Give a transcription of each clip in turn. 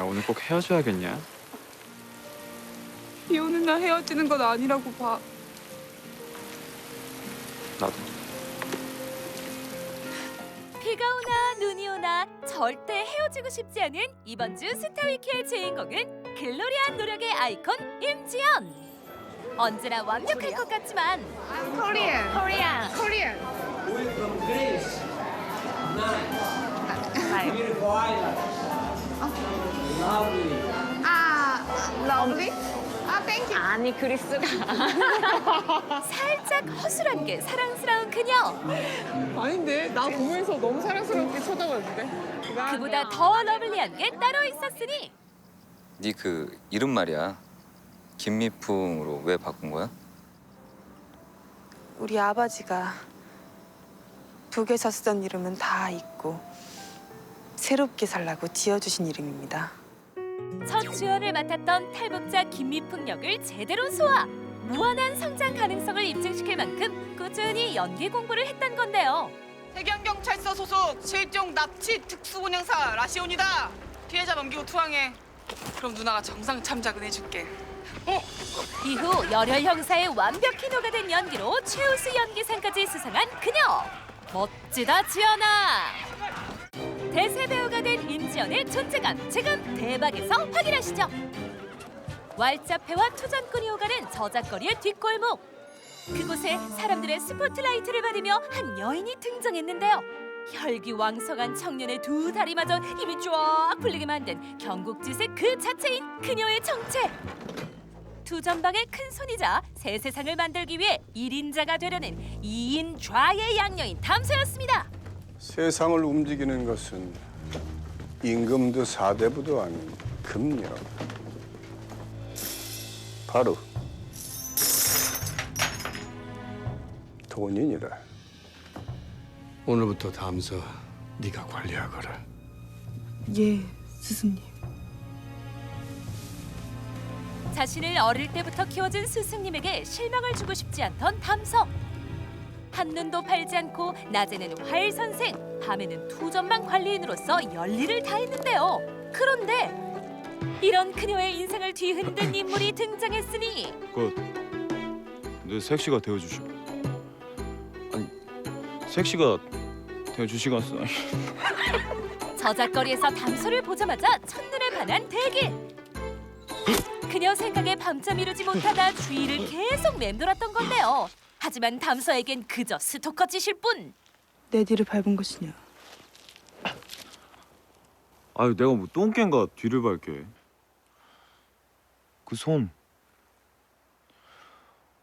야, 오늘 꼭 헤어져야겠냐? 비 오는 날 헤어지는 건 아니라고 봐. 나도. 비가 오나 눈이 오나 절대 헤어지고 싶지 않은 이번 주 스타위키의 주인공은 글로리한 노력의 아이콘 임지연. 언제나 완벽할 것 같지만 Korean. 코리안 Korean. Beautiful island. Lovely. Lovely. Thank you. 아니 그리스가 살짝 허술한 게 사랑스러운 그녀. 아닌데 나 보면서 너무 사랑스럽게 쳐다봤는데. 그보다 더 러블리한 게 따로 있었으니 네 그 이름 말이야. 김미풍으로 왜 바꾼 거야? 우리 아버지가 북에서 쓰던 이름은 다 잊고 새롭게 살라고 지어주신 이름입니다. 첫 주연을 맡았던 탈북자 김미풍 역을 제대로 소화. 무한한 성장 가능성을 입증시킬 만큼 꾸준히 연기 공부를 했던 건데요. 해경경찰서 소속 실종 납치 특수운영사 라시온이다. 피해자 넘기고 투항해. 그럼 누나가 정상 참작은 해줄게. 이후 열혈 형사의 완벽히 녹아든 연기로 최우수 연기상까지 수상한 그녀. 멋지다 지연아. 대세 배우가 된 임지연의 존재감 지금 대박에서 확인하시죠. 왈자패와 투전꾼이 오가는 저작거리의 뒷골목. 그곳에 사람들의 스포트라이트를 받으며 한 여인이 등장했는데요. 혈기왕성한 청년의 두 다리마저 힘이 쫙 풀리게 만든 경국지색 그 자체인 그녀의 정체. 두 전방의 큰 손이자 새 세상을 만들기 위해 1인자가 되려는 2인 좌의 양녀인 담소였습니다. 세상을 움직이는 것은 임금도 사대부도 아닌 금력. 바로 돈이니라. 오늘부터 담서 네가 관리하거라. 예, 스승님. 자신을 어릴 때부터 키워준 스승님에게 실망을 주고 싶지 않던 담서. 한눈도 팔지 않고 낮에는 활 선생, 밤에는 투전방 관리인으로서 열일을 다했는데요. 그런데 이런 그녀의 인생을 뒤흔든 인물이 등장했으니 내 섹시가 되어주시고. 아니, 섹시가 되어주시겠어. 저작거리에서 담소를 보자마자 첫눈에 반한 대길. 그녀 생각에 밤잠 이루지 못하다 주위를 계속 맴돌았던 건데요. 하지만 담서에겐 그저 스토커 짓일 뿐. 내 뒤를 밟은 것이냐? 아유, 내가 뭐 똥개인가 뒤를 밟게. 그 손.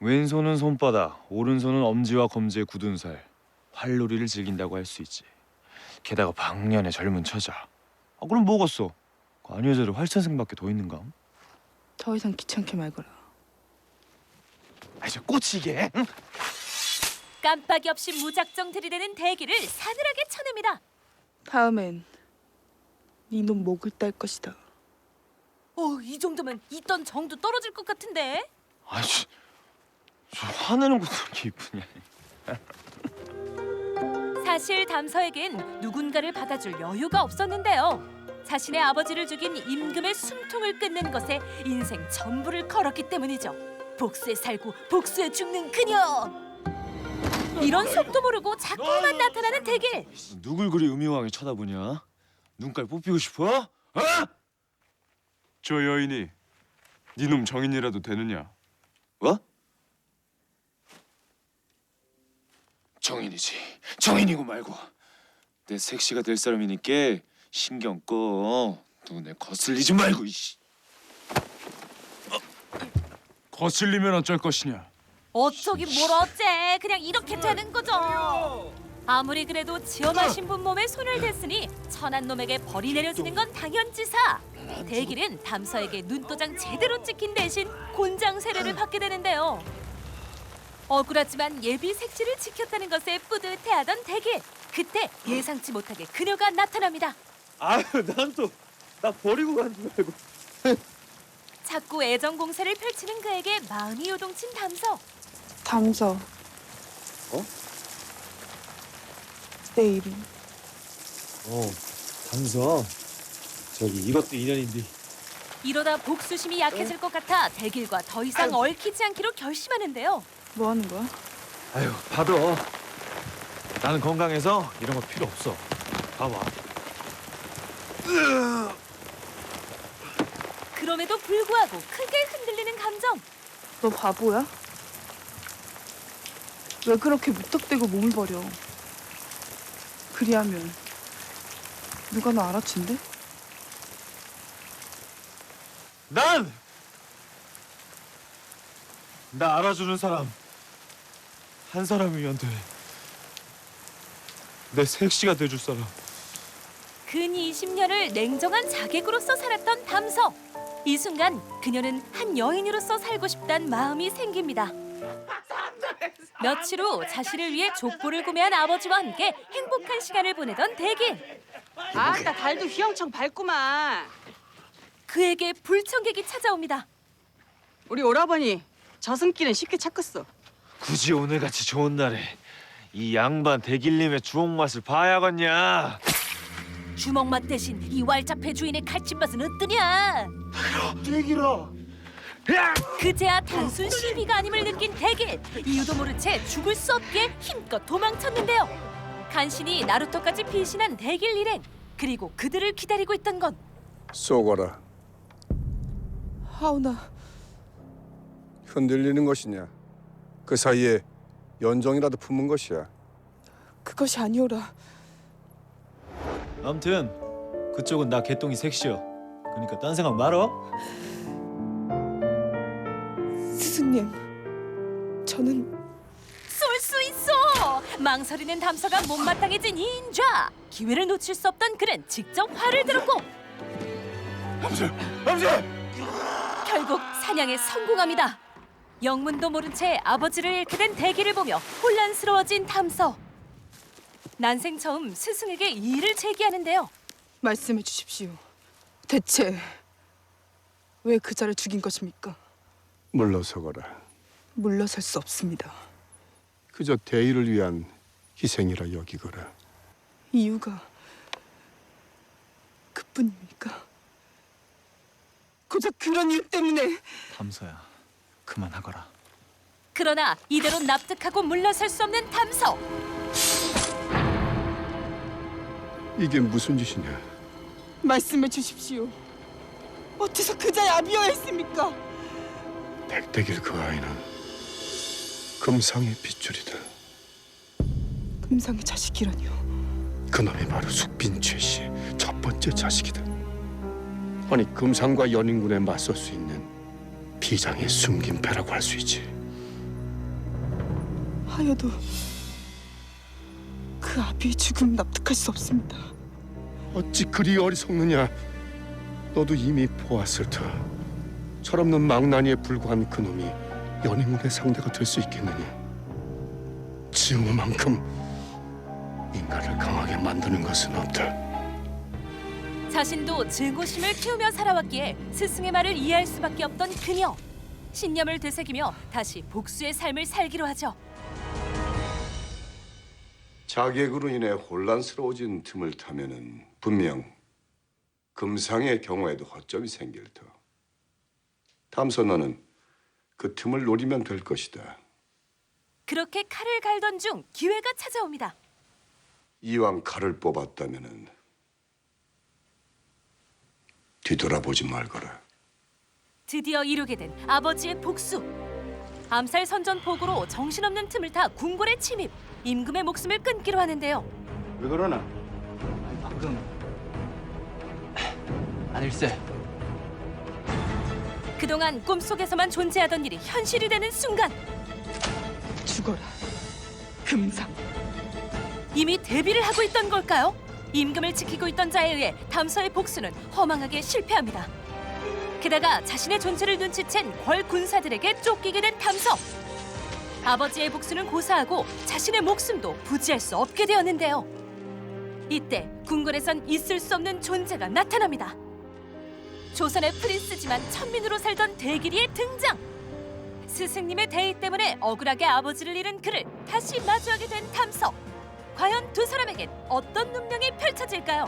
왼손은 손바닥, 오른손은 엄지와 검지의 굳은 살. 활놀이를 즐긴다고 할 수 있지. 게다가 방년의 젊은 처자. 그럼 뭐겠어? 그 아니 여자를 활선생밖에 더 있는가? 더 이상 귀찮게 말거라. 저 꽂히게. 응? 깜빡이 없이 무작정 들이대는 대기를 사늘하게 쳐냅니다. 다음엔 네 놈 목을 딸 것이다. 이 정도면 있던 정도 떨어질 것 같은데. 아이씨, 저 화내는 것도 그렇게 이쁘냐? 사실 담서에겐 누군가를 받아줄 여유가 없었는데요. 자신의 아버지를 죽인 임금의 숨통을 끊는 것에 인생 전부를 걸었기 때문이죠. 복수에 살고 복수에 죽는 그녀. 이런 속도 모르고 자꾸만 나타나는 대길. 누굴 그리 음흉하게 쳐다보냐? 눈깔 뽑히고 싶어? 어? 저 여인이 네놈 정인이라도 되느냐? 뭐? 정인이지. 정인이고 말고. 내 섹시가 될 사람이니까 신경 꺼. 눈에 거슬리지 말고 이씨. 거슬리면 어쩔 것이냐? 어쩌긴 뭘 어째. 그냥 이렇게 되는 거죠. 아무리 그래도 지엄한 신분 몸에 손을 댔으니 천한 놈에게 벌이 내려지는 건 당연지사. 대길은 담서에게 눈도장 제대로 찍힌 대신 곤장 세례를 받게 되는데요. 억울하지만 예비 색시를 지켰다는 것에 뿌듯해하던 대길. 그때 예상치 못하게 그녀가 나타납니다. 아유, 난 또 나 버리고 간 줄 알고. 자꾸 애정 공세를 펼치는 그에게 마음이 요동친 담서. 담서. 어? 내 이름. 담서. 저기 이것도 인연인데. 이러다 복수심이 약해질 것 같아 대길과 더 이상 얽히지 않기로 결심하는데요. 뭐 하는 거야? 아유, 받아. 나는 건강해서 이런 거 필요 없어. 봐봐. 그럼에도 불구하고 크게 흔들리는 감정. 너 바보야? 왜 그렇게 무턱대고 몸을 버려? 그리하면 누가 너 알아준대? 나 알아주는 사람 한 사람이면 돼. 내 색시가 돼줄 사람. 근 20년을 냉정한 자객으로서 살았던 담서. 이 순간 그녀는 한 여인으로서 살고 싶다는 마음이 생깁니다. 며칠 후 자신을 위해 족보를 구매한 아버지와 함께 행복한 시간을 보내던 대길. 아따 달도 휘영청 밝구만. 그에게 불청객이 찾아옵니다. 우리 오라버니 저승길은 쉽게 찾겠어. 굳이 오늘같이 좋은 날에 이 양반 대길님의 주옥 맛을 봐야겠냐. 주먹맛 대신 이 왈자패 주인의 칼집맛은 어떠냐? 대길아. 그제야 단순 시비가 아님을 느낀 대길. 이유도 모른 채 죽을 수 없게 힘껏 도망쳤는데요. 간신히 나루토까지 피신한 대길 일행. 그리고 그들을 기다리고 있던 건 쏘거라. 하은아, 흔들리는 것이냐? 그 사이에 연정이라도 품은 것이야. 그것이 아니오라. 아무튼 그쪽은 나 개똥이 섹시여. 그러니까 딴 생각 말어. 스승님, 저는 쏠 수 있어! 망설이는 담서가 못마땅해진 이 인좌. 기회를 놓칠 수 없던 그는 직접 활을 들었고 암수. 결국 사냥에 성공합니다. 영문도 모른 채 아버지를 잃게 된 대기를 보며 혼란스러워진 담서. 난생 처음 스승에게 이의를 제기하는데요. 말씀해 주십시오. 대체 왜 그자를 죽인 것입니까? 물러서거라. 물러설 수 없습니다. 그저 대의를 위한 희생이라 여기거라. 이유가 그뿐입니까? 고작 그런 이유 때문에. 담서야, 그만하거라. 그러나 이대로 납득하고 물러설 수 없는 담서. 이게 무슨 짓이냐? 말씀해 주십시오. 어째서 그자의 아비여야 했습니까? 백대길 그 아이는 금상의 핏줄이다. 금상의 자식이라니요. 그놈이 바로 숙빈 최씨의 첫 번째 자식이다. 아니 금상과 연인군에 맞설 수 있는 비장의 숨긴 패라고 할 수 있지. 하여도 그 아비의 죽음 납득할 수 없습니다. 어찌 그리 어리석느냐? 너도 이미 보았을 터. 철없는 망나니에 불과한 그놈이 연인군의 상대가 될 수 있겠느냐? 증오만큼 인간을 강하게 만드는 것은 없다. 자신도 증오심을 키우며 살아왔기에 스승의 말을 이해할 수밖에 없던 그녀. 신념을 되새기며 다시 복수의 삶을 살기로 하죠. 자객으로 인해 혼란스러워진 틈을 타면은 분명 금상의 경우에도 허점이 생길 터. 담서 너는 그 틈을 노리면 될 것이다. 그렇게 칼을 갈던 중 기회가 찾아옵니다. 이왕 칼을 뽑았다면은 뒤돌아보지 말거라. 드디어 이루게 된 아버지의 복수. 암살 선전포고로 정신없는 틈을 타 궁궐에 침입. 임금의 목숨을 끊기로 하는데요. 왜 그러나? 방금 아닐세. 그동안 꿈속에서만 존재하던 일이 현실이 되는 순간 죽어라, 금상. 이미 대비를 하고 있던 걸까요? 임금을 지키고 있던 자에 의해 담서의 복수는 허망하게 실패합니다. 게다가 자신의 존재를 눈치챈 궐 군사들에게 쫓기게 된 담서. 아버지의 복수는 고사하고 자신의 목숨도 부지할 수 없게 되었는데요. 이때 궁궐에선 있을 수 없는 존재가 나타납니다. 조선의 프린스지만 천민으로 살던 대길이의 등장. 스승님의 대의 때문에 억울하게 아버지를 잃은 그를 다시 마주하게 된 담서. 과연 두 사람에겐 어떤 운명이 펼쳐질까요?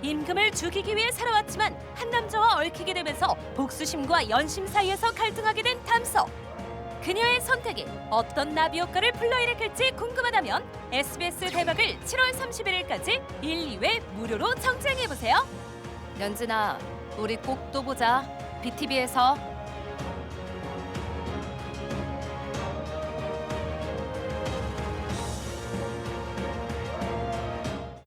임금을 죽이기 위해 살아왔지만 한 남자와 얽히게 되면서 복수심과 연심 사이에서 갈등하게 된 담서. 그녀의 선택이 어떤 나비 효과를 불러일으킬지 궁금하다면 SBS 대박을 7월 31일까지 1, 2회 무료로 청취해보세요. 연진아, 우리 꼭 또 보자. BTV에서